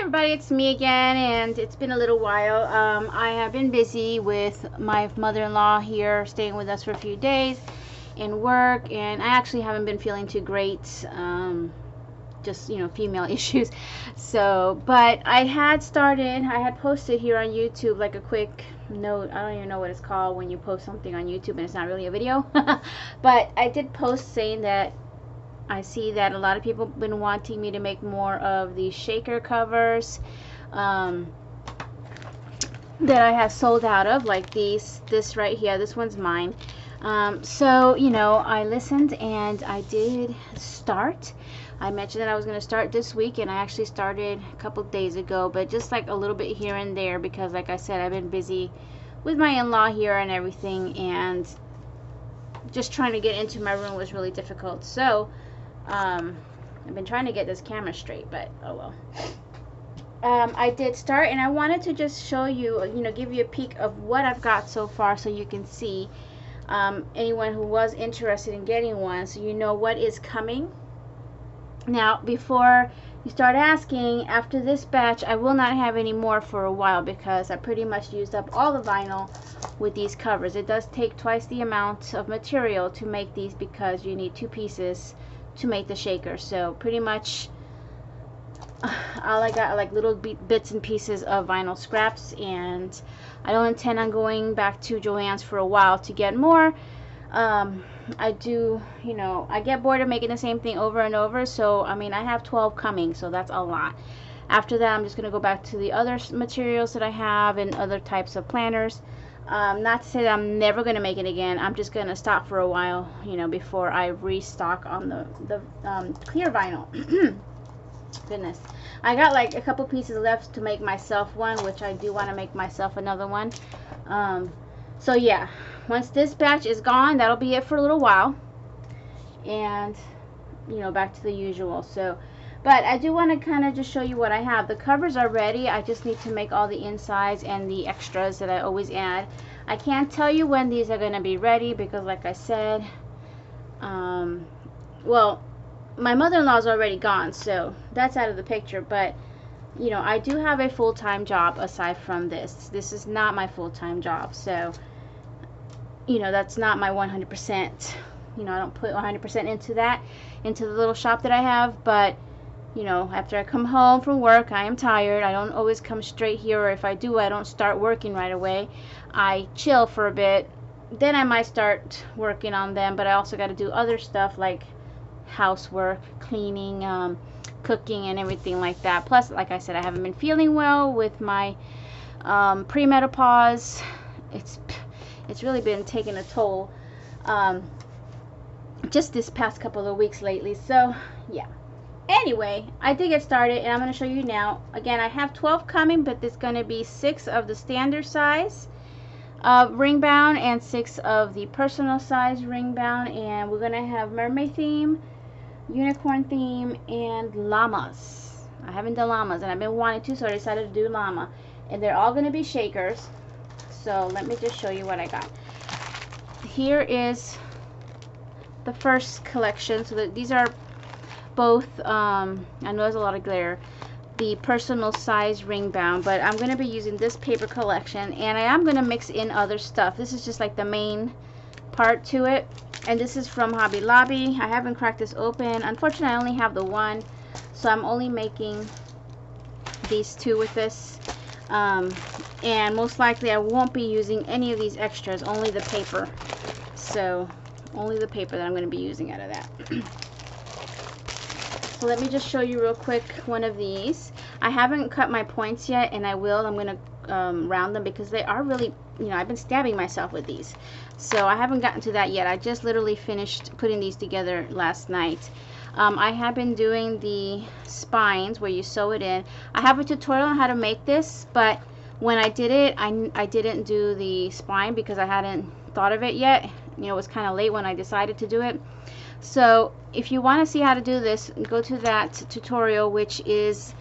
everybody, it's me again, and it's been a little while. I have been busy with my mother-in-law here, staying with us for a few days in work, and I actually haven't been feeling too great, just, you know, female issues. So, but I had posted here on YouTube like a quick note. I don't even know what it's called when you post something on YouTube and it's not really a video. But I did post saying that I see that a lot of people have been wanting me to make more of these shaker covers that I have sold out of, like this right here. This one's mine. So, you know, I listened and I did start. I mentioned that I was going to start this week, and I actually started a couple days ago, but just like a little bit here and there because, like I said, I've been busy with my in-law here and everything, and just trying to get into my room was really difficult. So I've been trying to get this camera straight, but oh well. I did start, and I wanted to just show you, you know, give you a peek of what I've got so far so you can see, anyone who was interested in getting one, so you know what is coming. Now, before you start asking, after this batch, I will not have any more for a while because I pretty much used up all the vinyl with these covers. It does take twice the amount of material to make these because you need 2 pieces to make the shaker. So pretty much all I got are like little bits and pieces of vinyl scraps, and I don't intend on going back to JoAnns for a while to get more. I do, you know, I get bored of making the same thing over and over, so I mean I have 12 coming, so that's a lot. After that I'm just going to go back to the other materials that I have and other types of planners. Not to say that I'm never going to make it again. I'm just going to stop for a while, you know, before I restock on the clear vinyl. Goodness, I got like a couple pieces left to make myself one, which I do want to make myself another one. So yeah, once this batch is gone, that'll be it for a little while, and you know, back to the usual. So, but I do want to kind of just show you what I have. The covers are ready. I just need to make all the insides and the extras that I always add. I can't tell you when these are going to be ready because, like I said, well, my mother-in-law is already gone, so that's out of the picture. But you know, I do have a full-time job aside from this. This is not my full-time job, so you know, that's not my 100%. You know, I don't put 100% into that, into the little shop that I have. But you know, after I come home from work, I am tired. I don't always come straight here, or if I do, I don't start working right away. I chill for a bit, then I might start working on them. But I also got to do other stuff like housework, cleaning, cooking, and everything like that. Plus, like I said, I haven't been feeling well with my premenopause. It's really been taking a toll just this past couple of weeks lately. So yeah, anyway, I did get started, and I'm going to show you now. Again, I have 12 coming, but there's going to be 6 of the standard size ring bound and 6 of the personal size ring bound, and we're going to have mermaid theme, unicorn theme, and llamas. I haven't done llamas, and I've been wanting to, so I decided to do llama, and they're all going to be shakers. So let me just show you what I got. Here is the first collection. So that these are both, I know there's a lot of glare, the personal size ring bound, but I'm going to be using this paper collection, and I am going to mix in other stuff. This is just like the main part to it, and this is from Hobby Lobby. I haven't cracked this open. Unfortunately, I only have the one, so I'm only making these 2 with this. And most likely I won't be using any of these extras, only the paper. So only the paper that I'm going to be using out of that. So let me just show you real quick one of these. I haven't cut my points yet, and I will. I'm going to round them because they are really, you know, I've been stabbing myself with these. So I haven't gotten to that yet. I just literally finished putting these together last night. I have been doing the spines where you sew it in. I have a tutorial on how to make this, but when I did it, I didn't do the spine because I hadn't thought of it yet. You know, it was kind of late when I decided to do it. So if you want to see how to do this, go to that tutorial, which is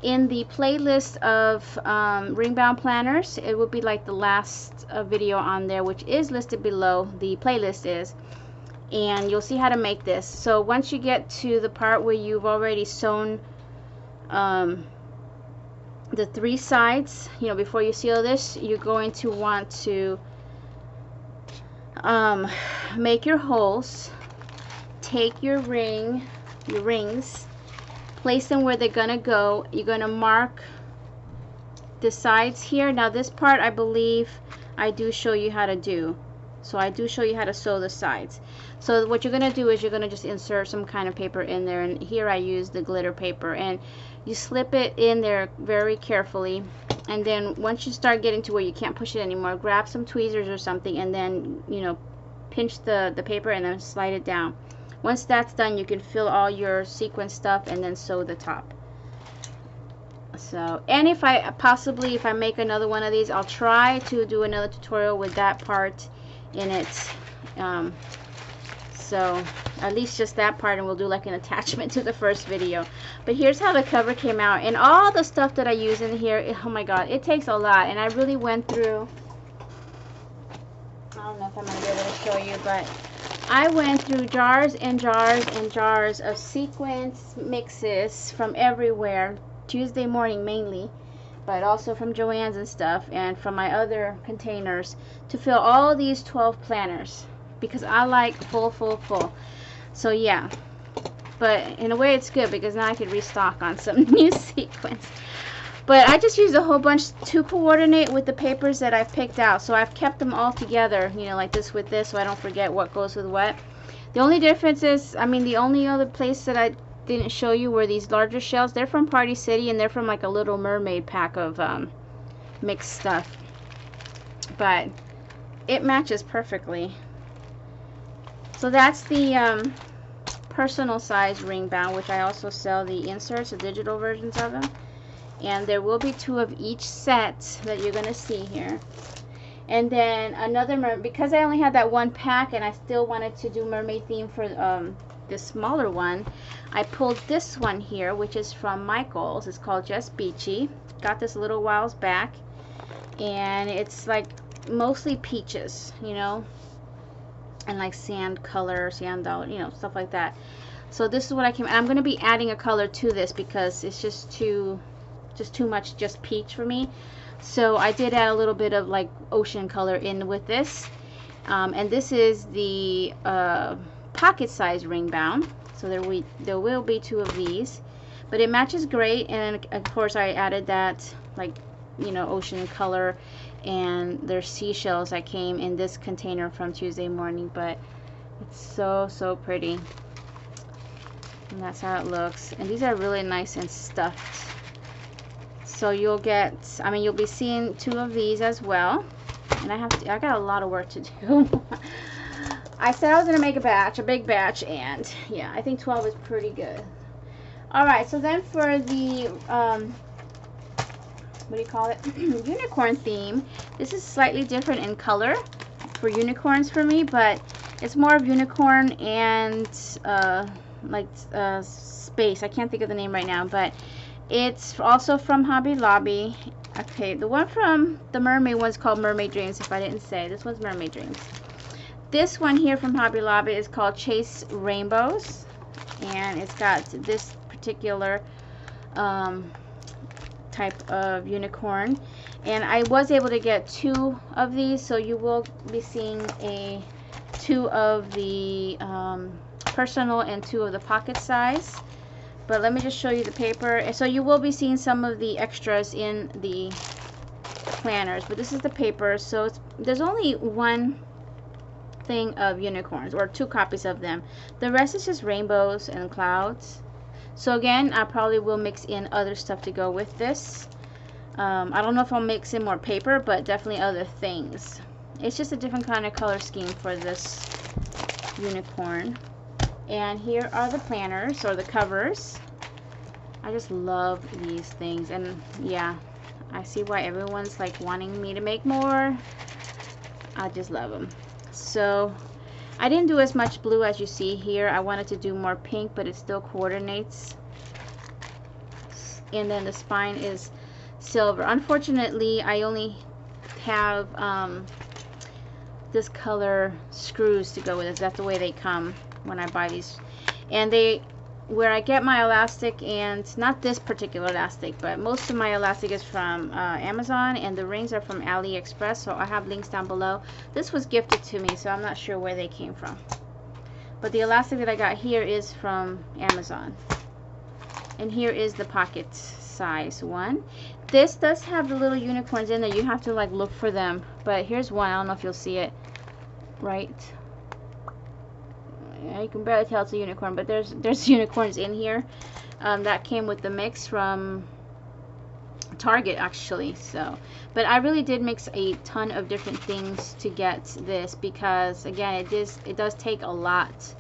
in the playlist of ring bound planners. It will be like the last video on there, which is listed below. The playlist is. And you'll see how to make this. So once you get to the part where you've already sewn the 3 sides, you know, before you seal this, you're going to want to make your holes. Take your rings, place them where they're gonna go. You're gonna mark the sides here. Now this part, I believe I do show you how to do. So I do show you how to sew the sides. So what you're gonna do is you're gonna just insert some kind of paper in there, and here I use the glitter paper, and you slip it in there very carefully. And then once you start getting to where you can't push it anymore, grab some tweezers or something, and then, you know, pinch the paper and then slide it down. Once that's done, you can fill all your sequin stuff and then sew the top. So, and if I make another one of these, I'll try to do another tutorial with that part in it. So at least just that part, and we'll do like an attachment to the first video. But here's how the cover came out, and all the stuff that I use in here, oh my god, it takes a lot. And I really went through, I don't know if I'm gonna be able to show you, but I went through jars and jars and jars of sequins mixes from everywhere, Tuesday morning mainly, but also from JoAnns and stuff, and from my other containers, to fill all these 12 planners, because I like full. So yeah, but in a way it's good because now I could restock on some new sequins. But I just used a whole bunch to coordinate with the papers that I've picked out. So I've kept them all together, you know, like this with this, so I don't forget what goes with what. The only difference is, I mean, the only other place that I didn't show you were these larger shells. They're from Party City, and they're from like a little Mermaid pack of mixed stuff. But it matches perfectly. So that's the personal size ring band, which I also sell the inserts, the digital versions of them. And there will be 2 of each set that you're going to see here. And then another, because I only had that one pack and I still wanted to do mermaid theme for this smaller one, I pulled this one here, which is from Micheal's. It's called Just Beachy. Got this a little whiles back, and it's like mostly peaches, you know, and like sand color, sand dollar, you know, stuff like that. So this is what I came, and I'm going to be adding a color to this because it's just too much just peach for me. So I did add a little bit of like ocean color in with this, and this is the pocket size ring bound. So there will be 2 of these, but it matches great. And of course I added that, like, you know, ocean color, and there's seashells that came in this container from Tuesday morning. But it's so pretty, and that's how it looks. And these are really nice and stuffed. So you'll get, I mean, you'll be seeing 2 of these as well. And I got a lot of work to do. I said I was going to make a big batch, and yeah, I think 12 is pretty good. Alright, so then for the, what do you call it? Unicorn theme. This is slightly different in color for unicorns for me, but it's more of unicorn and, space. I can't think of the name right now, but it's also from Hobby Lobby. Okay, the one from the Mermaid one's called Mermaid Dreams, if I didn't say. This one's Mermaid Dreams. This one here from Hobby Lobby is called Chase Rainbows, and it's got this particular type of unicorn. And I was able to get 2 of these, so you will be seeing 2 of the personal and 2 of the pocket size. But let me just show you the paper. So you will be seeing some of the extras in the planners, but this is the paper. So there's only 1 thing of unicorns, or 2 copies of them. The rest is just rainbows and clouds. So again, I probably will mix in other stuff to go with this. I don't know if I'll mix in more paper, but definitely other things. It's just a different kind of color scheme for this unicorn. And here are the planners, or the covers. I just love these things, and yeah, I see why everyone's like wanting me to make more. I just love them. So I didn't do as much blue as you see here. I wanted to do more pink, but it still coordinates. And then the spine is silver. Unfortunately, I only have this color screws to go with it. That's the way they come when I buy these. And they where I get my elastic, and not this particular elastic, but most of my elastic is from Amazon, and the rings are from AliExpress, so I have links down below. This was gifted to me, so I'm not sure where they came from. But the elastic that I got here is from Amazon. And here is the pocket size one. This does have the little unicorns in there. You have to like look for them. But here's one. I don't know if you'll see it. Right. Yeah, you can barely tell it's a unicorn, but there's unicorns in here. That came with the mix from Target actually. So, but I really did mix a ton of different things to get this, because again, it does take a lot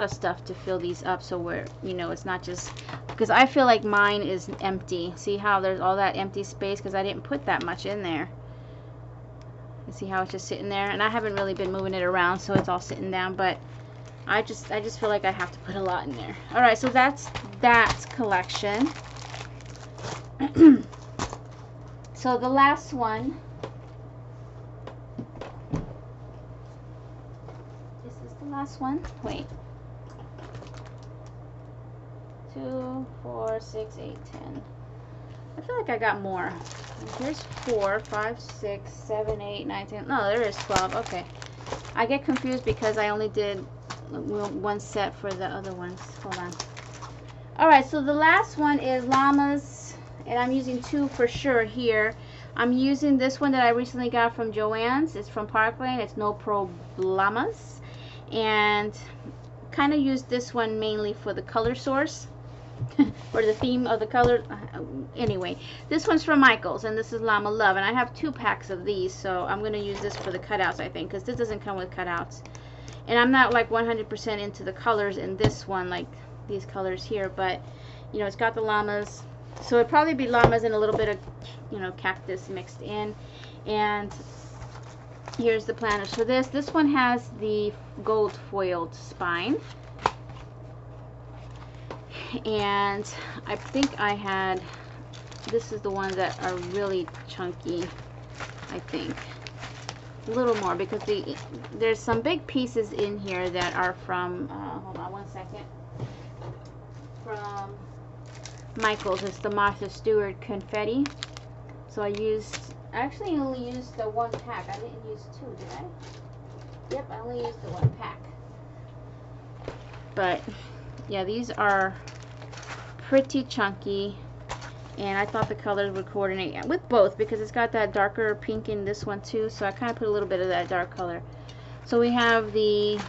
of stuff to fill these up, so where, you know, it's not just, because I feel like mine is empty. See how there's all that empty space, because I didn't put that much in there. You see how it's just sitting there, and I haven't really been moving it around, so it's all sitting down, but I just feel like I have to put a lot in there. All right, so that's that collection. So the last one, this is the last one. Wait. 2, 4, 6, 8, 10. I feel like I got more. Here's 4, 5, 6, 7, 8, 9, 10. No, there is 12. Okay. I get confused because I only did one set for the other ones. Hold on. Alright, so the last one is llamas, and I'm using 2 for sure here. I'm using this one that I recently got from JoAnns. It's from Parkland. It's no problemas. And kind of use this one mainly for the color source. Or the theme of the color. Anyway, this one's from Micheal's, and this is Llama Love, and I have 2 packs of these, so I'm going to use this for the cutouts, I think, because this doesn't come with cutouts. And I'm not like 100% into the colors in this one, like these colors here, but you know, it's got the llamas, so it'd probably be llamas and a little bit of, you know, cactus mixed in. And here's the planners for this. This one has the gold foiled spine. And I think I had, this is the ones that are really chunky, I think. A little more, because there's some big pieces in here that are from, hold on one second, from Micheal's. It's the Martha Stewart confetti. So I actually only used the 1 pack. I didn't use 2, did I? Yep, I only used the 1 pack. But yeah, these are pretty chunky, and I thought the colors would coordinate with both, because it's got that darker pink in this one too, so I kind of put a little bit of that dark color. So we have the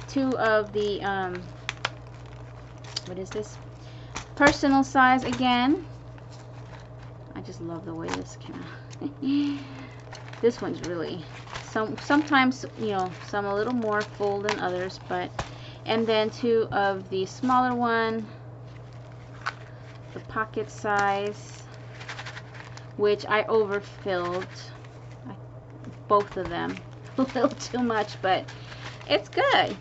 2 of the what is this, personal size again. I just love the way this came out. This one's really, sometimes, you know, some a little more full than others, but, and then 2 of the smaller one, the pocket size, which I overfilled, both of them a little too much, but it's good.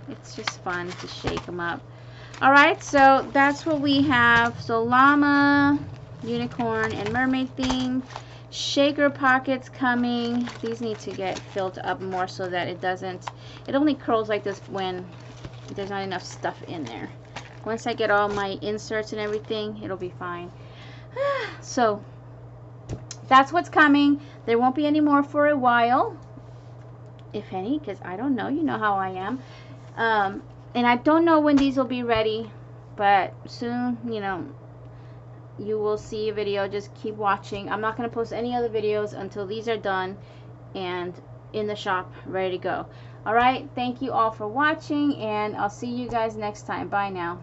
It's just fun to shake them up. Alright, so that's what we have. So llama, unicorn, and mermaid theme. Shaker pockets coming. These need to get filled up more so that it only curls like this when there's not enough stuff in there. Once I get all my inserts and everything, it'll be fine. So that's what's coming. There won't be any more for a while, if any, because I don't know. You know how I am. And I don't know when these will be ready, but soon, you know, you will see a video. Just keep watching. I'm not going to post any other videos until these are done and in the shop, ready to go. Alright, thank you all for watching, and I'll see you guys next time. Bye now.